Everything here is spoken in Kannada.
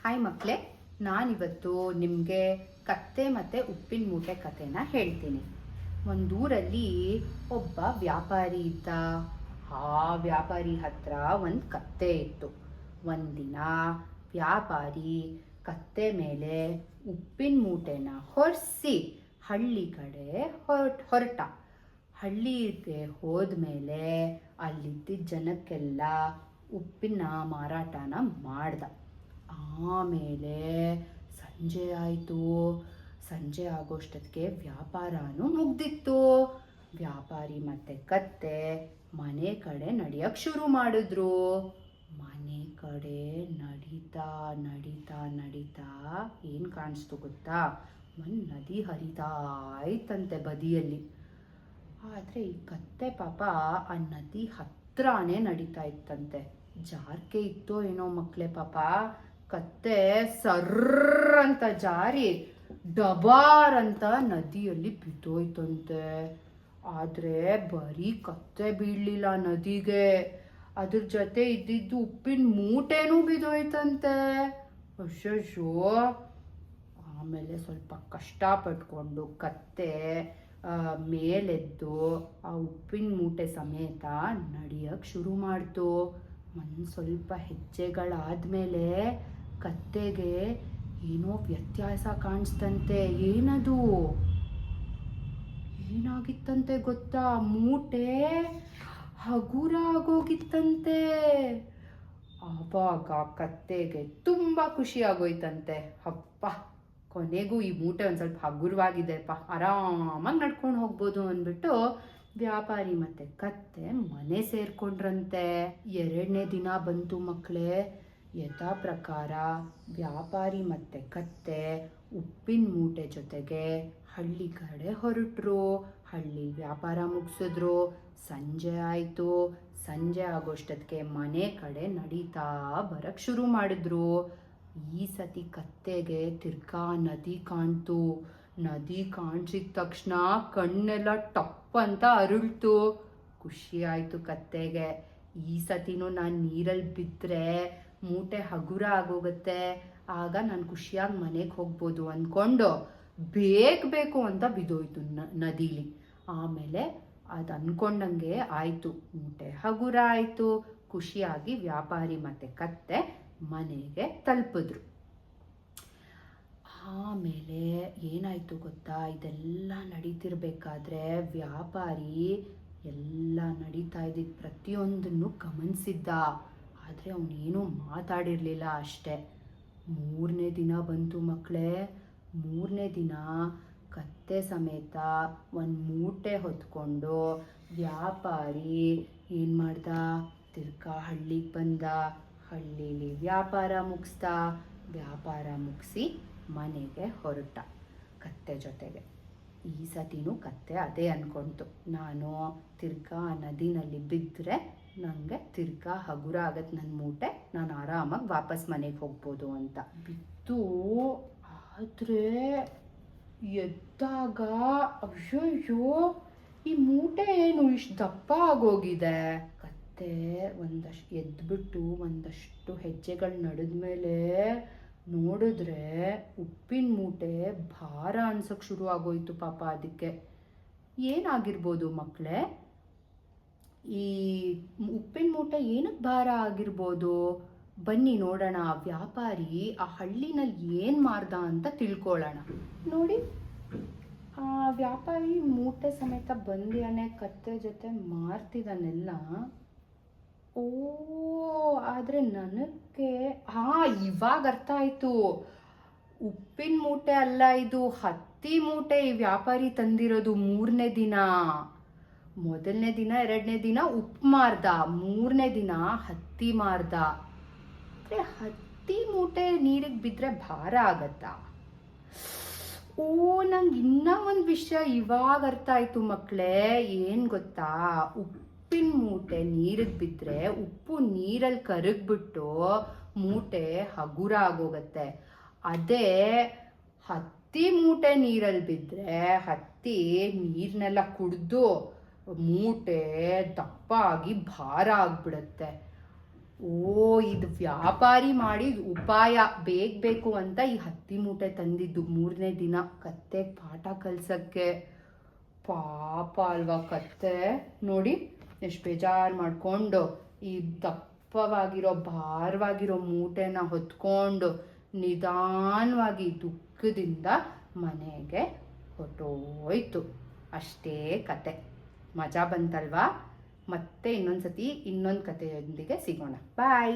ಹಾಯ್ ಮಕ್ಕಳೇ, ನಾನಿವತ್ತು ನಿಮಗೆ ಕತ್ತೆ ಮತ್ತು ಉಪ್ಪಿನ ಮೂಟೆ ಕಥೆನ ಹೇಳ್ತೀನಿ. ಒಂದೂರಲ್ಲಿ ಒಬ್ಬ ವ್ಯಾಪಾರಿ ಇದ್ದ. ಆ ವ್ಯಾಪಾರಿ ಹತ್ರ ಒಂದು ಕತ್ತೆ ಇತ್ತು. ಒಂದಿನ ವ್ಯಾಪಾರಿ ಕತ್ತೆ ಮೇಲೆ ಉಪ್ಪಿನ ಮೂಟೆನ ಹೊರಿಸಿ ಹಳ್ಳಿ ಕಡೆ ಹೊರಟ. ಹಳ್ಳಿಗೆ ಹೋದ್ಮೇಲೆ ಅಲ್ಲಿದ್ದ ಜನಕ್ಕೆಲ್ಲ ಉಪ್ಪಿನ ಮಾರಾಟನ ಮಾಡ್ದ. ಆಮೇಲೆ ಸಂಜೆ ಆಯಿತು. ಸಂಜೆ ಆಗೋಷ್ಟೊತ್ತಿಗೆ ವ್ಯಾಪಾರನೂ ಮುಗ್ದಿತ್ತು. ವ್ಯಾಪಾರಿ ಮತ್ತೆ ಕತ್ತೆ ಮನೆ ಕಡೆ ನಡೆಯಕ್ಕೆ ಶುರು ಮಾಡಿದ್ರು. ಮನೆ ಕಡೆ ನಡೀತಾ ನಡೀತಾ ನಡೀತಾ ಏನು ಕಾಣಿಸ್ತು ಗೊತ್ತಾ? ಒಂದು ನದಿ ಹರಿತಾ ಇತ್ತಂತೆ ಬದಿಯಲ್ಲಿ. ಆದರೆ ಈ ಕತ್ತೆ ಪಾಪ ಆ ನದಿ ಹತ್ರನೇ ನಡೀತಾ ಇತ್ತಂತೆ. ಜಾರ್ಕೆ ಇತ್ತೋ ಏನೋ ಮಕ್ಕಳೇ, ಪಾಪ ಕತ್ತೆ ಸರ್ರ ಅಂತ ಜಾರಿ ಡಬಾರ್ ಅಂತ ನದಿಯಲ್ಲಿ ಬಿದ್ದೋಯ್ತಂತೆ. ಆದರೆ ಬರೀ ಕತ್ತೆ ಬೀಳಲಿಲ್ಲ ನದಿಗೆ, ಅದ್ರ ಜೊತೆ ಇದ್ದಿದ್ದು ಉಪ್ಪಿನ ಮೂಟೆನೂ ಬಿದ್ದೋಯ್ತಂತೆ. ಅಯ್ಯೋ. ಆಮೇಲೆ ಸ್ವಲ್ಪ ಕಷ್ಟಪಟ್ಕೊಂಡು ಕತ್ತೆ ಮೇಲೆದ್ದು ಆ ಉಪ್ಪಿನ ಮೂಟೆ ಸಮೇತ ನಡೆಯಕ್ಕೆ ಶುರು ಮಾಡ್ತು. ಒಂದು ಸ್ವಲ್ಪ ಹೆಜ್ಜೆಗಳಾದ್ಮೇಲೆ ಕತ್ತೆಗೆ ಏನೋ ವ್ಯತ್ಯಾಸ ಕಾಣಿಸ್ತಂತೆ. ಏನದು? ಏನಾಗಿತ್ತಂತೆ ಗೊತ್ತಾ? ಮೂಟೆ ಹಗುರ ಆಗೋಗಿತ್ತಂತೆ. ಆವಾಗ ಕತ್ತೆಗೆ ತುಂಬ ಖುಷಿ ಆಗೋಯ್ತಂತೆ. ಅಪ್ಪ, ಕೊನೆಗೂ ಈ ಮೂಟೆ ಒಂದು ಸ್ವಲ್ಪ ಹಗುರವಾಗಿದೆಪ್ಪ, ಆರಾಮಾಗಿ ನಡ್ಕೊಂಡು ಹೋಗ್ಬೋದು ಅಂದ್ಬಿಟ್ಟು ವ್ಯಾಪಾರಿ ಮತ್ತೆ ಕತ್ತೆ ಮನೆ ಸೇರ್ಕೊಂಡ್ರಂತೆ. 2ನೇ ದಿನ ಬಂತು ಮಕ್ಕಳೇ. ಯಥಾ ಪ್ರಕಾರ ವ್ಯಾಪಾರಿ ಮತ್ತೆ ಕತ್ತೆ ಉಪ್ಪಿನ ಮೂಟೆ ಜೊತೆಗೆ ಹಳ್ಳಿ ಕಡೆ ಹೊರಟರು. ಹಳ್ಳಿ ವ್ಯಾಪಾರ ಮುಗಿಸಿದ್ರು. ಸಂಜೆ ಆಯಿತು. ಸಂಜೆ ಆಗೋಷ್ಟೊತ್ತಿಗೆ ಮನೆ ಕಡೆ ನಡೀತಾ ಬರಕ್ಕೆ ಶುರು ಮಾಡಿದ್ರು. ಈ ಸತಿ ಕತ್ತೆಗೆ ತಿರ್ಗಾ ನದಿ ಕಾಣ್ತು. ನದಿ ಕಾಣಿಸಿದ ತಕ್ಷಣ ಕಣ್ಣೆಲ್ಲ ಟಪ್ ಅಂತ ಅರಳ್ತು. ಖುಷಿ ಆಯಿತು ಕತ್ತೆಗೆ. ಈ ಸತಿನೂ ನಾನು ನೀರಲ್ಲಿ ಬಿದ್ದರೆ ಮೂಟೆ ಹಗುರ ಆಗೋಗುತ್ತೆ, ಆಗ ನಾನು ಖುಷಿಯಾಗಿ ಮನೆಗೆ ಹೋಗ್ಬೋದು ಅಂದ್ಕೊಂಡು ಬೇಕು ಅಂತ ಬಿದ್ದೋಯ್ತು ನದಿಲಿ. ಆಮೇಲೆ ಅದು ಅಂದ್ಕೊಂಡಂಗೆ ಆಯಿತು, ಮೂಟೆ ಹಗುರ ಆಯಿತು. ಖುಷಿಯಾಗಿ ವ್ಯಾಪಾರಿ ಮತ್ತು ಕತ್ತೆ ಮನೆಗೆ ತಲುಪಿದ್ರು. ಆಮೇಲೆ ಏನಾಯಿತು ಗೊತ್ತಾ? ಇದೆಲ್ಲ ನಡೀತಿರ್ಬೇಕಾದ್ರೆ ವ್ಯಾಪಾರಿ ಎಲ್ಲ ನಡೀತಾ ಇದ್ದಿದ್ದು ಪ್ರತಿಯೊಂದನ್ನು ಗಮನಿಸಿದ್ದ. ಆದರೆ ಅವನೇನೂ ಮಾತಾಡಿರಲಿಲ್ಲ ಅಷ್ಟೆ. 3ನೇ ದಿನ ಬಂತು ಮಕ್ಕಳೇ. 3ನೇ ದಿನ ಕತ್ತೆ ಸಮೇತ ಒಂದು ಮೂಟೆ ಹೊತ್ಕೊಂಡು ವ್ಯಾಪಾರಿ ಏನು ಮಾಡ್ದ? ತಿರ್ಗಾ ಹಳ್ಳಿಗೆ ಬಂದ. ಹಳ್ಳೀಲಿ ವ್ಯಾಪಾರ ಮುಗಿಸ್ದ. ವ್ಯಾಪಾರ ಮುಗಿಸಿ ಮನೆಗೆ ಹೊರಟ ಕತ್ತೆ ಜೊತೆಗೆ. ಈ ಸತಿನೂ ಕತ್ತೆ ಅದೇ ಅಂದ್ಕೊಂತು, ನಾನು ತಿರ್ಗಾ ನದಿನಲ್ಲಿ ಬಿದ್ದರೆ ನನಗೆ ತಿರ್ಗಾ ಹಗುರ ಆಗತ್ತೆ ನನ್ನ ಮೂಟೆ, ನಾನು ಆರಾಮಾಗಿ ವಾಪಸ್ ಮನೆಗೆ ಹೋಗ್ಬೋದು ಅಂತ. ಬಿತ್ತು. ಆದರೆ ಎದ್ದಾಗ ಅಯ್ಯಯ್ಯೋ, ಈ ಮೂಟೆ ಏನು ಇಷ್ಟು ದಪ್ಪ ಆಗೋಗಿದೆ? ಕತ್ತೆ ಒಂದಷ್ಟು ಎದ್ಬಿಟ್ಟು ಒಂದಷ್ಟು ಹೆಜ್ಜೆಗಳು ನಡೆದ್ಮೇಲೆ ನೋಡಿದ್ರೆ ಉಪ್ಪಿನ ಮೂಟೆ ಭಾರ ಅನ್ಸೋಕ್ಕೆ ಶುರು ಆಗೋಯ್ತು ಪಾಪ ಅದಕ್ಕೆ. ಏನಾಗಿರ್ಬೋದು ಮಕ್ಕಳೇ? ಈ ಉಪ್ಪಿನ ಮೂಟೆ ಏನಕ್ಕೆ ಭಾರ ಆಗಿರ್ಬೋದು? ಬನ್ನಿ ನೋಡೋಣ. ಆ ವ್ಯಾಪಾರಿ ಆ ಹಳ್ಳಿನಲ್ಲಿ ಏನು ಮಾರ್ದ ಅಂತ ತಿಳ್ಕೊಳ್ಳೋಣ. ನೋಡಿ, ಆ ವ್ಯಾಪಾರಿ ಮೂಟೆ ಸಮೇತ ಬಂದಿಯಾನೆ ಕತ್ತೆ ಜೊತೆ ಮಾರ್ತಿದ್ದಾನೆಲ್ಲ. ಓ, ಆದರೆ ನನಗೆ ಇವಾಗ ಅರ್ಥ ಆಯಿತು. ಉಪ್ಪಿನ ಮೂಟೆ ಅಲ್ಲ ಇದು, ಹತ್ತಿ ಮೂಟೆ ಈ ವ್ಯಾಪಾರಿ ತಂದಿರೋದು 3ನೇ ದಿನ. 1ನೇ ದಿನ 2ನೇ ದಿನ ಉಪ್ಪು ಮಾರ್ದ, 3ನೇ ದಿನ ಹತ್ತಿ ಮಾರ್ದ. ಅಂದರೆ ಹತ್ತಿ ಮೂಟೆ ನೀರಿಗೆ ಬಿದ್ದರೆ ಭಾರ ಆಗತ್ತಾ? ಓ, ನಂಗೆ ಇನ್ನೂ ಒಂದು ವಿಷಯ ಇವಾಗ ಅರ್ಥ ಆಯಿತು ಮಕ್ಕಳೇ. ಏನು ಗೊತ್ತಾ? ಉಪ್ಪಿನ ಮೂಟೆ ನೀರಿಗೆ ಬಿದ್ದರೆ ಉಪ್ಪು ನೀರಲ್ಲಿ ಕರಗ್ಬಿಟ್ಟು ಮೂಟೆ ಹಗುರ ಆಗೋಗತ್ತೆ. ಅದೇ ಹತ್ತಿ ಮೂಟೆ ನೀರಲ್ಲಿ ಬಿದ್ದರೆ ಹತ್ತಿ ನೀರನ್ನೆಲ್ಲ ಕುಡಿದು ಮೂಟೆ ದಪ್ಪ ಆಗಿ ಭಾರ ಆಗಿಬಿಡುತ್ತೆ. ಓ ಇದು ವ್ಯಾಪಾರಿ ಮಾಡಿದ ಉಪಾಯ ಬೇಕು ಅಂತ ಈ ಹತ್ತಿ ಮೂಟೆ ತಂದಿದ್ದು 3ನೇ ದಿನ ಕತ್ತೆ ಪಾಠ ಕಲ್ಸಕ್ಕೆ. ಪಾಪ ಅಲ್ವಾ ಕತ್ತೆ, ನೋಡಿ ಎಷ್ಟು ಬೇಜಾರು ಮಾಡಿಕೊಂಡು ಈ ದಪ್ಪವಾಗಿರೋ ಭಾರವಾಗಿರೋ ಮೂಟೆನ ಹೊತ್ಕೊಂಡು ನಿಧಾನವಾಗಿ ದುಃಖದಿಂದ ಮನೆಗೆ ಹೊರಟೋಯ್ತು. ಅಷ್ಟೇ ಕತೆ. ಮಜಾ ಬಂತಲ್ವಾ? ಮತ್ತೆ ಇನ್ನೊಂದು ಸತಿ ಇನ್ನೊಂದು ಕಥೆಯೊಂದಿಗೆ ಸಿಗೋಣ. ಬಾಯ್.